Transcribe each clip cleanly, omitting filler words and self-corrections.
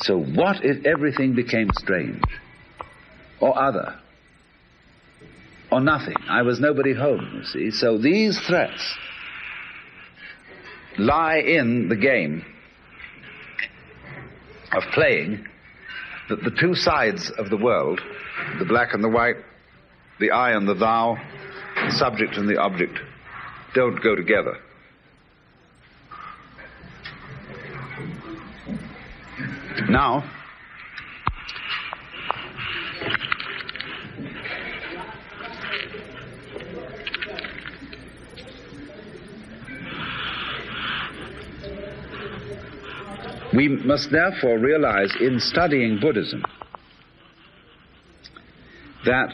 So what if everything became strange, or other, or nothing? I was nobody home, you see. So these threats lie in the game of playing that the two sides of the world, the black and the white, the I and the thou, the subject and the object, don't go together. Now, we must therefore realize in studying Buddhism that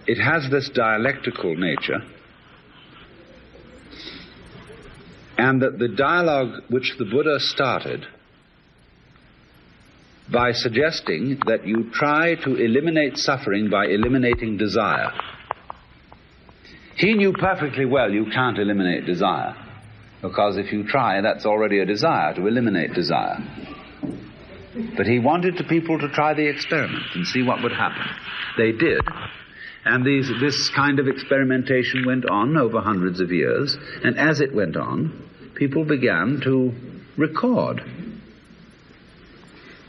it has this dialectical nature, and that the dialogue which the Buddha started by suggesting that you try to eliminate suffering by eliminating desire. He knew perfectly well you can't eliminate desire, because if you try, that's already a desire, to eliminate desire. But he wanted the people to try the experiment and see what would happen. They did, and this kind of experimentation went on over hundreds of years, and as it went on, people began to record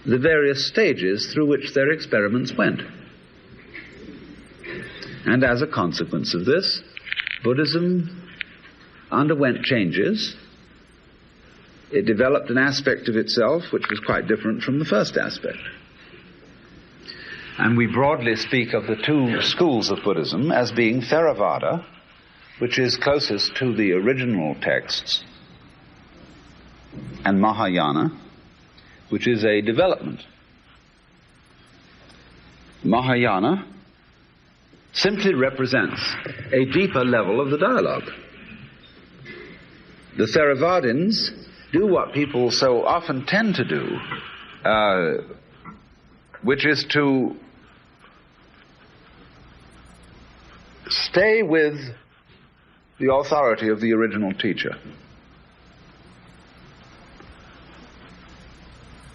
the various stages through which their experiments went. And as a consequence of this, Buddhism underwent changes. It developed an aspect of itself which was quite different from the first aspect. And we broadly speak of the two schools of Buddhism as being Theravada, which is closest to the original texts, and Mahayana, which is a development. Mahayana simply represents a deeper level of the dialogue. The Theravadins do what people so often tend to do, which is to stay with the authority of the original teacher.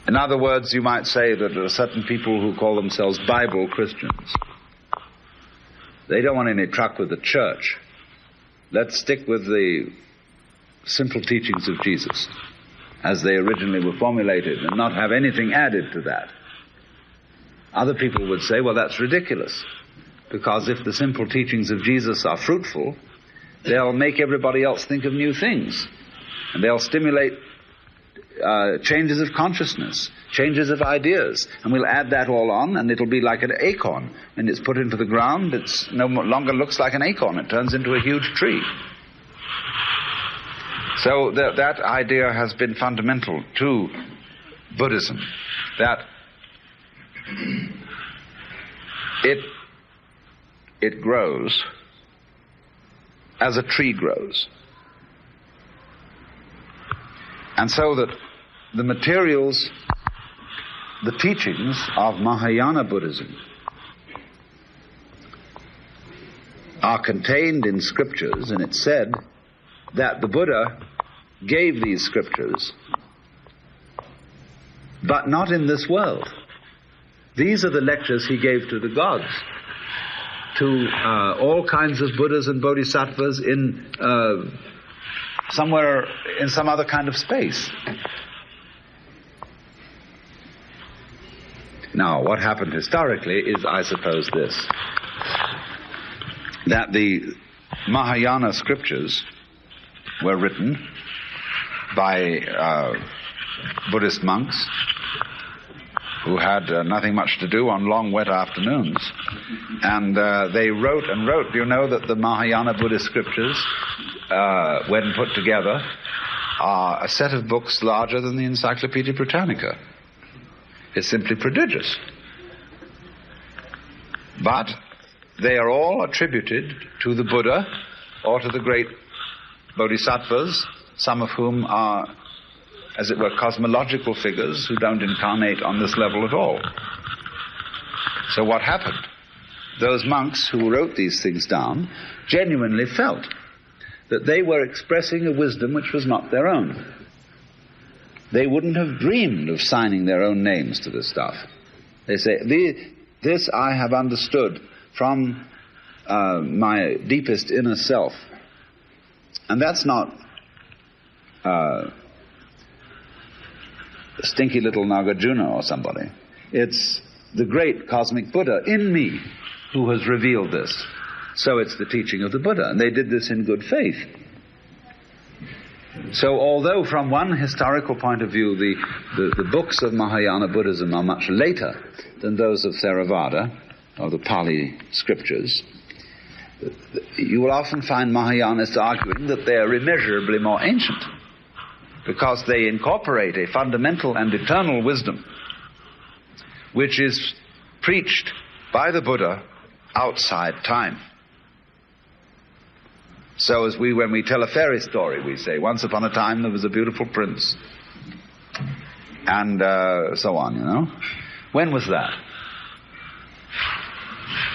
In other words, you might say that there are certain people who call themselves Bible Christians. They don't want any truck with the church. Let's stick with the simple teachings of Jesus as they originally were formulated and not have anything added to that. Other people would say, well, that's ridiculous, because if the simple teachings of Jesus are fruitful, they'll make everybody else think of new things, and they'll stimulate changes of consciousness, changes of ideas, and we'll add that all on, and it'll be like an acorn. When it's put into the ground, it no longer looks like an acorn. It turns into a huge tree. So that idea has been fundamental to Buddhism, that it grows as a tree grows. And so that the materials, the teachings of Mahayana Buddhism are contained in scriptures, and it's said that the Buddha gave these scriptures, but not in this world. These are the lectures he gave to the gods, to all kinds of Buddhas and Bodhisattvas in somewhere in some other kind of space. Now, what happened historically is, I suppose, this: that the Mahayana scriptures were written by Buddhist monks who had nothing much to do on long, wet afternoons. And they wrote and wrote. Do you know that the Mahayana Buddhist scriptures, when put together, are a set of books larger than the Encyclopedia Britannica? It's simply prodigious. But they are all attributed to the Buddha or to the great bodhisattvas, some of whom are, as it were, cosmological figures who don't incarnate on this level at all. So what happened? Those monks who wrote these things down genuinely felt that they were expressing a wisdom which was not their own. they wouldn't have dreamed of signing their own names to this stuff. They say, this I have understood from my deepest inner self. And that's not stinky little Nagarjuna or somebody. It's the great cosmic Buddha in me who has revealed this. So it's the teaching of the Buddha, and they did this in good faith. So although from one historical point of view the books of Mahayana Buddhism are much later than those of Theravada, or the Pali scriptures, you will often find Mahayanists arguing that they are immeasurably more ancient, because they incorporate a fundamental and eternal wisdom which is preached by the Buddha outside time. So as when we tell a fairy story, we say, once upon a time there was a beautiful prince, and so on, you know. When was that?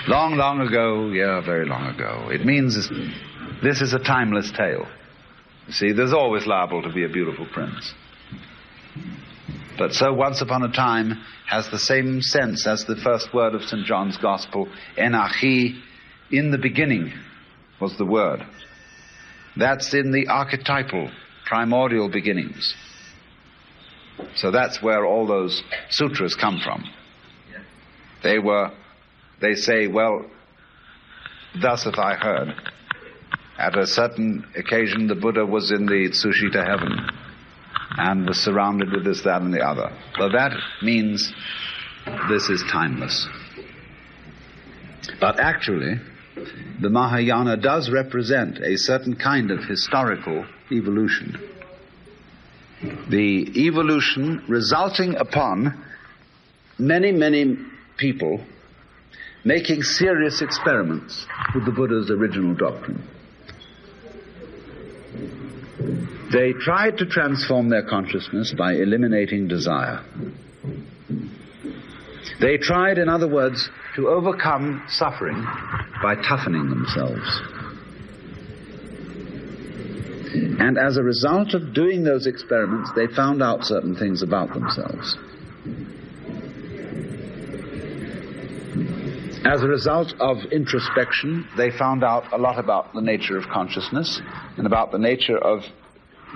Long, long ago, yeah, very long ago. It means this is a timeless tale. You see, there's always liable to be a beautiful prince. But so once upon a time has the same sense as the first word of St. John's Gospel, Enachi, in the beginning was the word. That's in the archetypal, primordial beginnings. So that's where all those sutras come from. They say, well, thus have I heard. At a certain occasion the Buddha was in the Sushita heaven and was surrounded with this, that, and the other. Well, that means this is timeless. But actually, the Mahayana does represent a certain kind of historical evolution. The evolution resulting upon many, many people making serious experiments with the Buddha's original doctrine. They tried to transform their consciousness by eliminating desire. They tried, in other words, to overcome suffering by toughening themselves. And as a result of doing those experiments, they found out certain things about themselves. As a result of introspection, they found out a lot about the nature of consciousness and about the nature of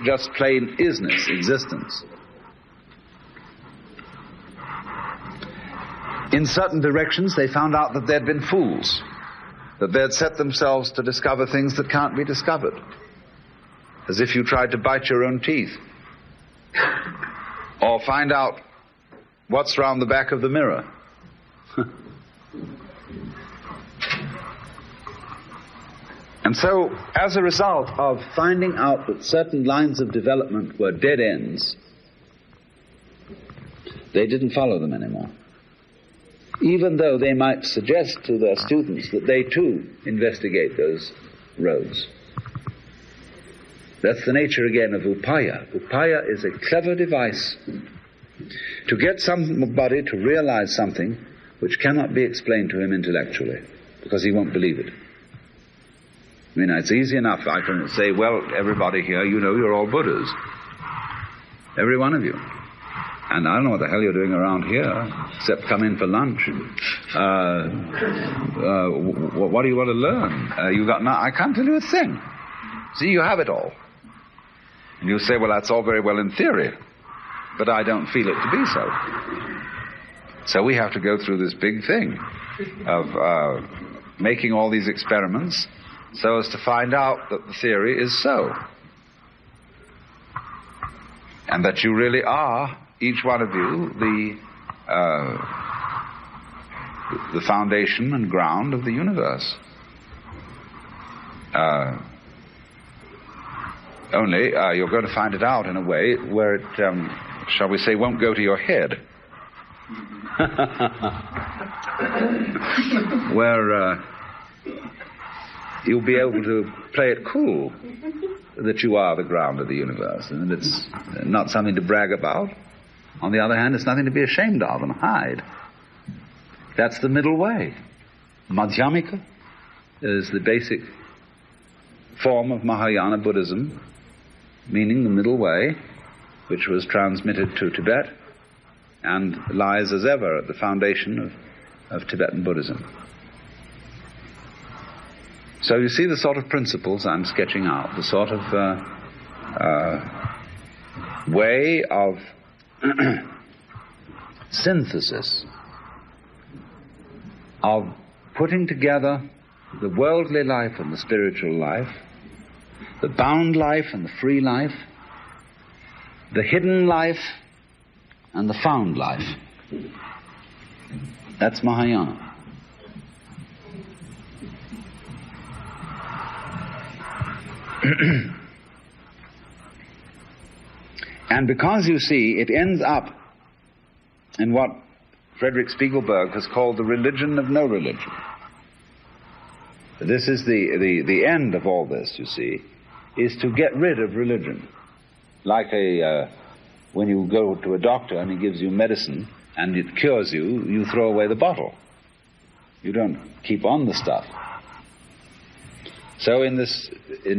just plain isness, existence. In certain directions, they found out that they'd been fools, that they'd set themselves to discover things that can't be discovered, as if you tried to bite your own teeth, or find out what's round the back of the mirror. And so, as a result of finding out that certain lines of development were dead ends, they didn't follow them anymore. Even though they might suggest to their students that they too investigate those roads. That's the nature again of upaya. Upaya is a clever device to get somebody to realize something which cannot be explained to him intellectually, because he won't believe it. I mean, it's easy enough. I can say, well, everybody here, you know you're all Buddhas. Every one of you. And I don't know what the hell you're doing around here, except come in for lunch. What do you want to learn? You got I can't tell you a thing. See, you have it all. And you say, well, that's all very well in theory, but I don't feel it to be so. So we have to go through this big thing of making all these experiments so as to find out that the theory is so. And that you really are, each one of you, the foundation and ground of the universe. Only you're going to find it out in a way where it, shall we say, won't go to your head. Where you'll be able to play it cool that you are the ground of the universe, and it's not something to brag about. On the other hand, it's nothing to be ashamed of and hide. That's the middle way. Madhyamika is the basic form of Mahayana Buddhism, meaning the middle way. which was transmitted to Tibet and lies as ever at the foundation of Tibetan Buddhism. So you see the sort of principles I'm sketching out, the sort of way of synthesis, of putting together the worldly life and the spiritual life, the bound life and the free life, the hidden life and the found life. That's Mahayana. And because, you see, it ends up in what Frederick Spiegelberg has called the religion of no religion. This is the end of all this, you see, is to get rid of religion. Like when you go to a doctor and he gives you medicine and it cures you, you throw away the bottle. You don't keep on the stuff. So in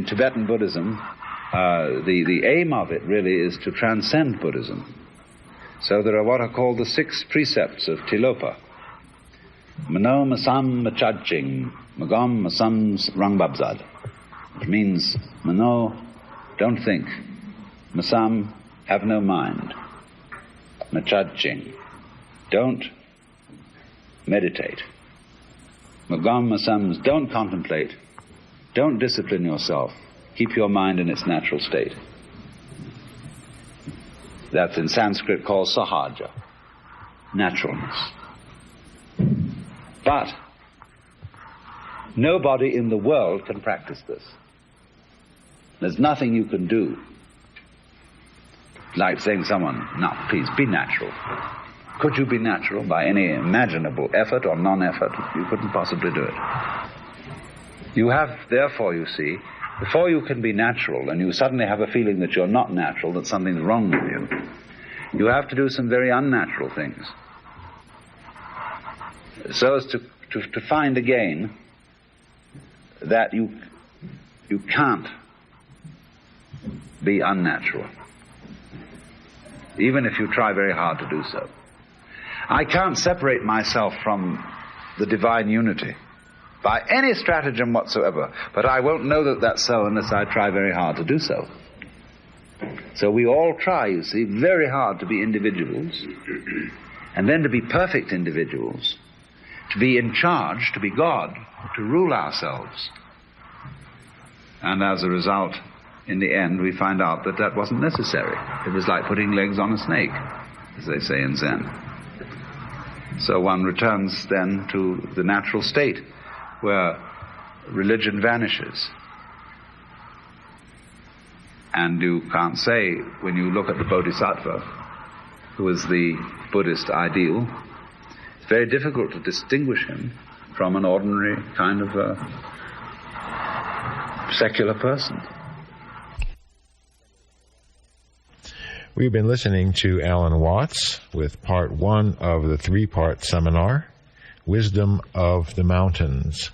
Tibetan Buddhism, the aim of it really is to transcend Buddhism. So there are what are called the 6 precepts of Tilopa. Mano masam machadching, magam masam rangbabzad. Which means, Mano, don't think. Masam, have no mind. Machadching, don't meditate. Magam masams, don't contemplate. Don't discipline yourself. Keep your mind in its natural state. That's in Sanskrit called sahaja, naturalness. But nobody in the world can practice this. There's nothing you can do. Like saying to someone, no, please, be natural. Could you be natural by any imaginable effort or non-effort? You couldn't possibly do it. You have, therefore, you see, before you can be natural and you suddenly have a feeling that you're not natural, that something's wrong with you, you have to do some very unnatural things. So as to find again that you can't be unnatural, even if you try very hard to do so. I can't separate myself from the divine unity by any stratagem whatsoever, but I won't know that that's so unless I try very hard to do so. So we all try, you see, very hard to be individuals, and then to be perfect individuals, to be in charge, to be God, to rule ourselves. And as a result, in the end, we find out that that wasn't necessary. It was like putting legs on a snake, as they say in Zen. So one returns then to the natural state, where religion vanishes. And you can't say, when you look at the Bodhisattva, who is the Buddhist ideal, it's very difficult to distinguish him from an ordinary kind of secular person. We've been listening to Alan Watts with part 1 of the 3-part seminar, Wisdom of the Mountains.